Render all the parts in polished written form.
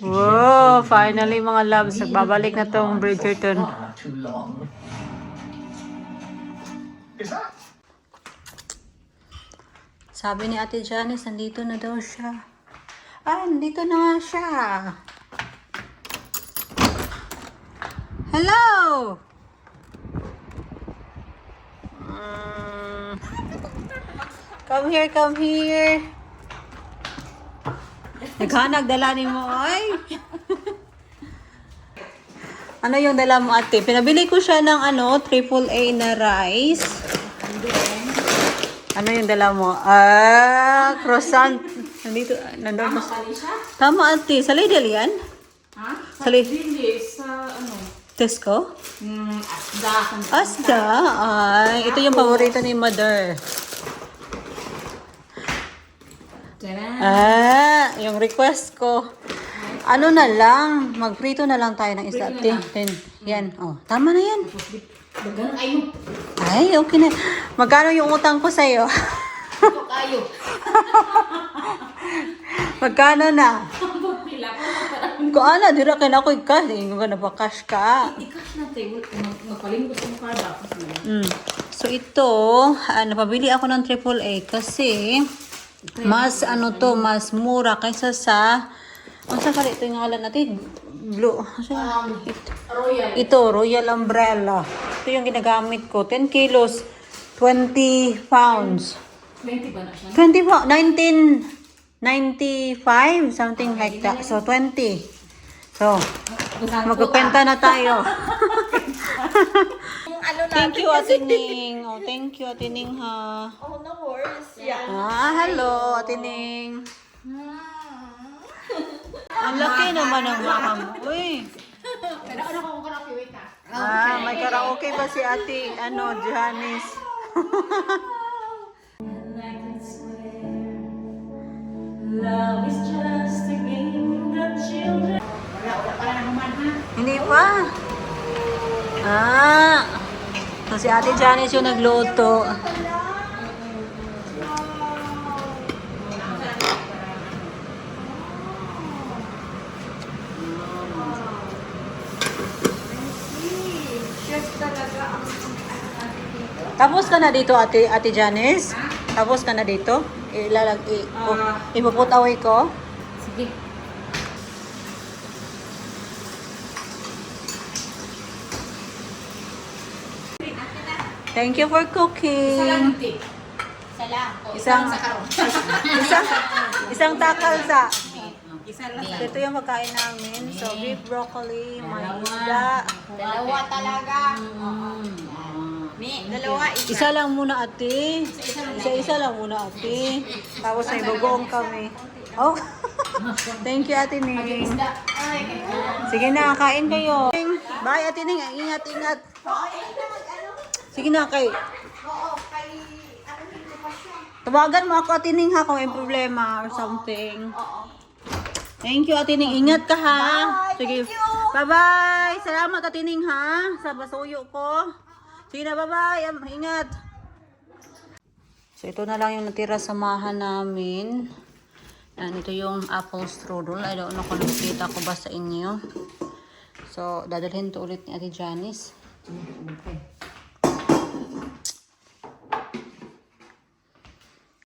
Wow, finally mga loves, nagbabalik na tong Bridgerton. Sabi ni Ate Janice, nandito na daw siya. Ah, nandito na nga siya. Hello! Come here, come here. Naghanag dala ni mo, ay. Ano yung dala mo, ate? Pinabili ko siya ng AAA na rice. Ano yung dala mo? Ah, croissant. Nandito, nandun. Tama, ate. Sa Lidl yan? Ha? Sa Lidl? Hindi, sa Tesco? Asda. Asda? Ay, ito yung paborito ni Mother. Ah, yung request ko. Ano na lang, magprito na lang tayo ng isda. Yan, oh, tama na yan. Dagan kayo. Ay, okay na. Magkano yung utang ko sa'yo? Ito kayo. Magkano na? Pagpila ko para Kung ano, dira ka na ako i-cash. Hindi ka na ba cash ka? i-cash natin. Magpalimos ng card ako. So ito, napabili ako ng AAA kasi mas mas mura kaysa sa sa kali ito yung ngalan natin, blue. Royal. Ito, Royal Umbrella. Ito yung ginagamit ko. 10 kilos, 20 pounds. 20 ba na siya? 20 pounds, 1995, something like that. So, 20. So, magkukwenta na tayo. Thank you, Ate Ning. Oh, thank you, Ate Ning, ha. Oh, no worries. Yeah. Hello, Ate Ning. Ang laki naman ng mama mo. Uy. Pero ano kung karaoke, wait ka. May karaoke ba si Ate, Janice? Love is just a game that children. Wala pa na naman, ha? Hindi pa. So si Ate Janice yung nagluto. Chef talaga ang Tapos ka na dito, Ate Janice? Tapos ka na dito? Ipuput away ko? Sige. Thank you for cooking. Isa lang. Isang takal sa. Isa lang. Ito yung pagkain namin. So, beef broccoli, may isda. Dalawa talaga. Dalawa, Isa lang muna, ate. Isa lang muna, ate. Tapos may bagoong kami. Oh. Thank you, Ate Ning. Sige na, kain kayo. Bye, Ate Ning. Ingat. Sige na, kay. Oo, kay hindi pa siya. Tawagan mo ako, Ate Ning, ha, kung may problema or something. Thank you, Ate Ning. Ingat ka, ha. Bye, Sige. thank you. Bye-bye. Salamat, Ate Ning, ha, sa basuyo ko. Sige na, bye-bye. Ingat. So, ito na lang yung natira sa samahan namin. Yan, ito yung apple strudel. I don't know kung nakikita ko ba sa inyo. So, dadalhin to ulit ni Ate Janice.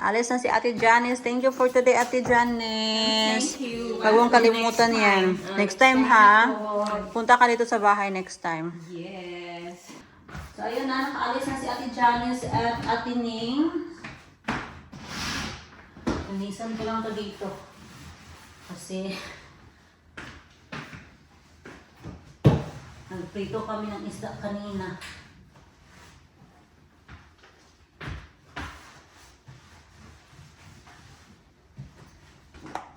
Alis na si Ate Janice. Thank you for today, Ate Janice. Thank you. Huwag mong kalimutan yan. Next time, ha? Punta ka dito sa bahay next time. Yes. So, ayun na. Nakaalis na si Ate Janice at Ate Ning. Linisan ko lang to dito. Kasi nagprito kami ng isda kanina.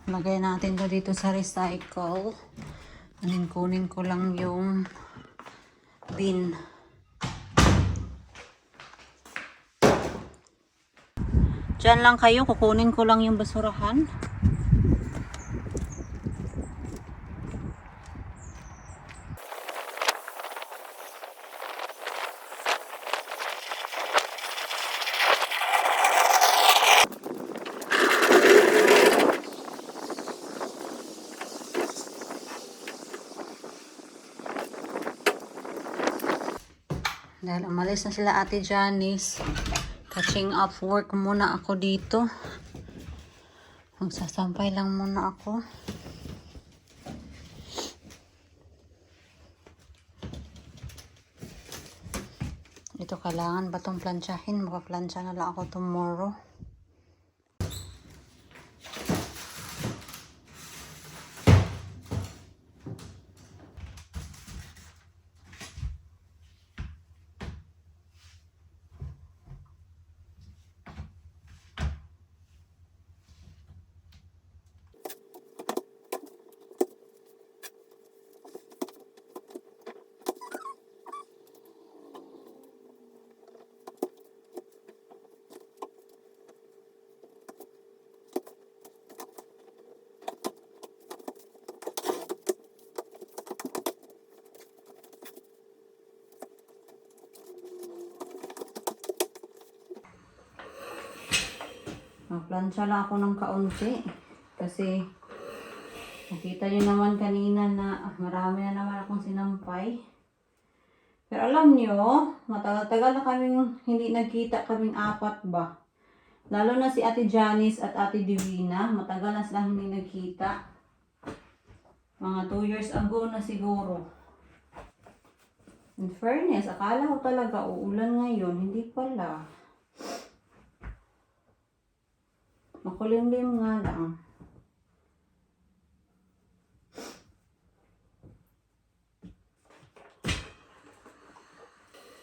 Lagay natin to dito sa recycle. And then kunin ko lang yung bin. Diyan lang kayo, kukunin ko lang yung basurahan. Dahil umalis na sila Ate Janice. Catching up work muna ako dito. Magsasampay lang muna ako. Ito kailangan ba itong plansyahin? Makaplansya na lang ako tomorrow. Magplansya lang ako ng kaunti. Kasi nakita nyo naman kanina na marami na naman akong sinampay. Pero alam nyo, matagal-tagal na kaming hindi nagkita, kaming apat ba. Lalo na si Ate Janice at Ate Divina, matagal na silang hindi nagkita. Mga 2 years ago na siguro. In fairness, akala ko talaga uulan ngayon, hindi pala. Makulimlim nga lang.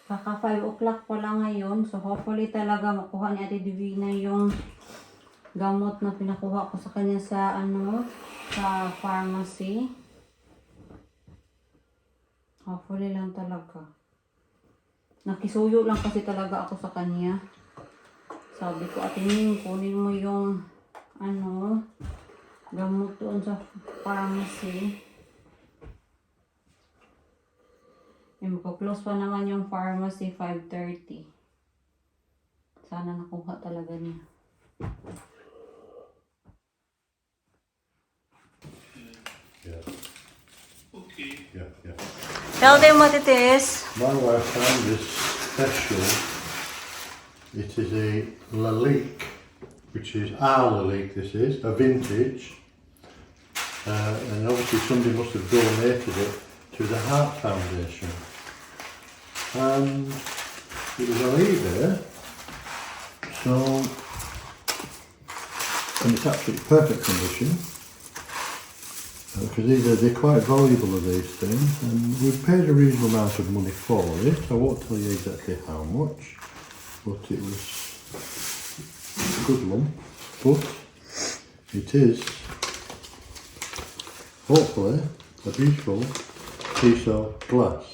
Kaka 5 o'clock pa lang ngayon. So hopefully talaga makuha ni Ate Divina yung gamot na pinakuha ko sa kanya sa sa pharmacy. Hopefully lang talaga. Nakisuyo lang kasi talaga ako sa kanya. Sabi ko, Ate Ning, kunin mo yung gamot doon sa pharmacy. Magpo-close pa naman yung pharmacy 5:30. Sana nakuha talaga niya. Yeah. Okay. Yeah. Tell them what it is. My wife found this special. It is a Lalique, which is our Lalique, this is, a vintage. And obviously somebody must have donated it to the Heart Foundation. And it was on eBay, so, and it's absolutely perfect condition. Because they're quite valuable of these things, and we paid a reasonable amount of money for it. I won't tell you exactly how much, but it was a good lump. But it is hopefully a beautiful piece of glass.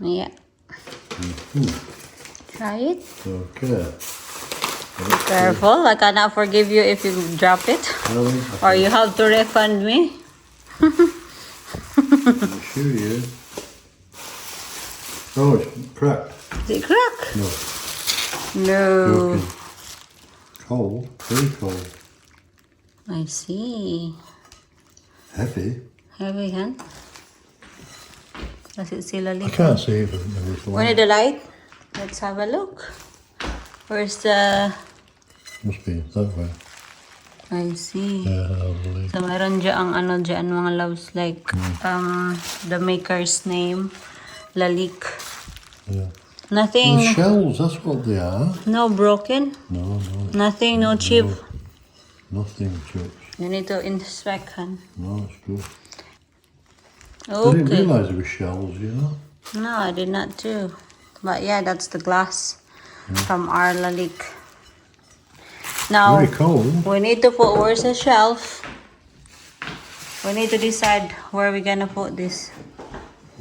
Yeah. Try it. Okay. Be careful. I cannot forgive you if you drop it. Really? Or you have to refund me. I assure you. Oh, it's cracked. Is it crack? No. No. Joking. Cold. Very cold. I see. Heavy. Heavy, huh? Does it still a I little? can't see even if it's We need the light. Let's have a look. Where's the... Must be that way. I see. Yeah, I believe. So, mayroon dyan dyan mga loves like the maker's name, Lalique. Yeah. Nothing, The shells, that's what they are. no broken, No, nothing, no chip. nothing chips. You need to inspect, hun. No, it's good. I didn't Okay. realise it was shells, you know. No, I did not too. But yeah, that's the glass from our Lalique. Now, Very cold. we need to put, where's the shelf? We need to decide where we're gonna put this.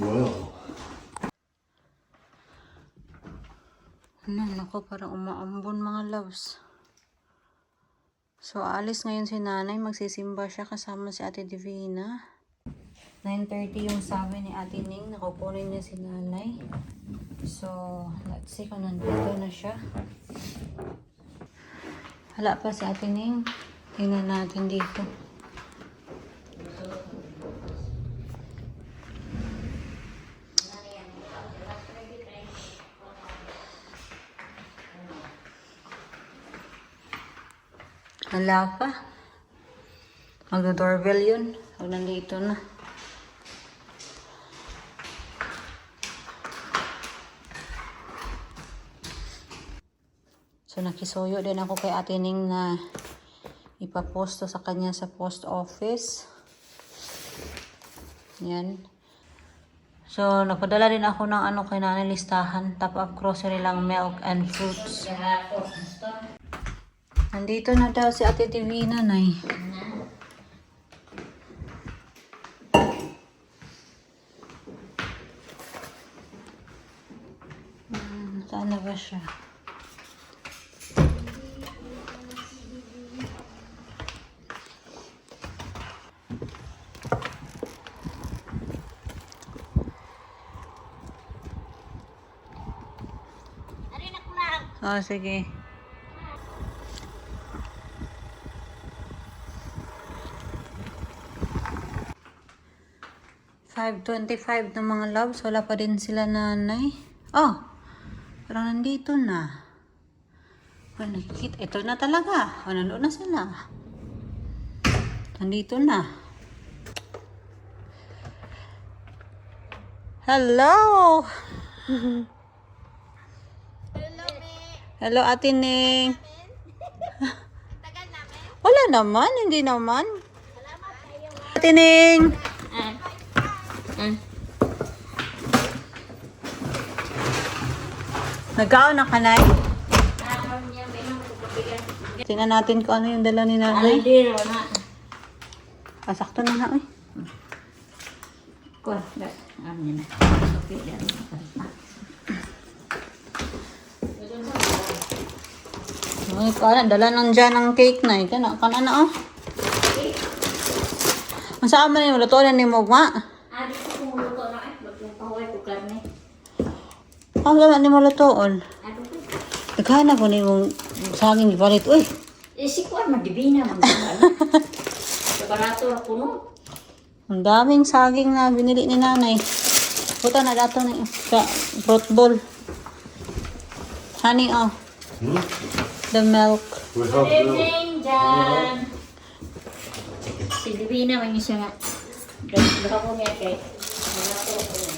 Well, Naku, parang umaambon mga loves. So, alis ngayon si nanay. Magsisimba siya kasama si Ate Divina. 9:30 yung sabi ni Ate Ning. Nakupunin niya si nanay. So, let's see kung nandito na siya. Wala pa si Ate Ning. Tingnan natin dito. Wala pa. Magdo-doorbell yun. Huwag nandito na. So, nakisuyo din ako kay Ate Ning na ipaposto sa kanya sa post office. Yan. So, napadala din ako ng ano kay nanay listahan. Top up grocery lang, milk and fruits. Nandito na daw si Ate Divina, nay. Saan na ba siya? Oh, sige. $5:25 ng mga loves. Wala pa din sila nanay. Oh! Parang nandito na. Oh, nakikita. Ito na talaga. Oh, nandoon na sila. Nandito na. Hello! Hello, Ate Ning. Tagal namin. Wala naman, hindi naman. Ate Ning. Nagkaon na kanay? Tingnan natin kung ano yung dala ni nanay. Sakto na na, eh. Ay, kana, dala nang dyan ng cake na. Kana na, oh. Ang saan man yung luto na ni mo, ma? Ang gano'n ni mo lutoon. Naghanap ko ni mong saging ipalit. Uy! Sikuan, madibina, magdala. Sa barato ako, no? Ang daming saging na binili ni nanay. Puta na dato na sa fruit bowl. Honey, oh. The milk. We have Good the, evening, Jan. Si Divina, may siya nga. Dahil ko niya kay. Barato ako.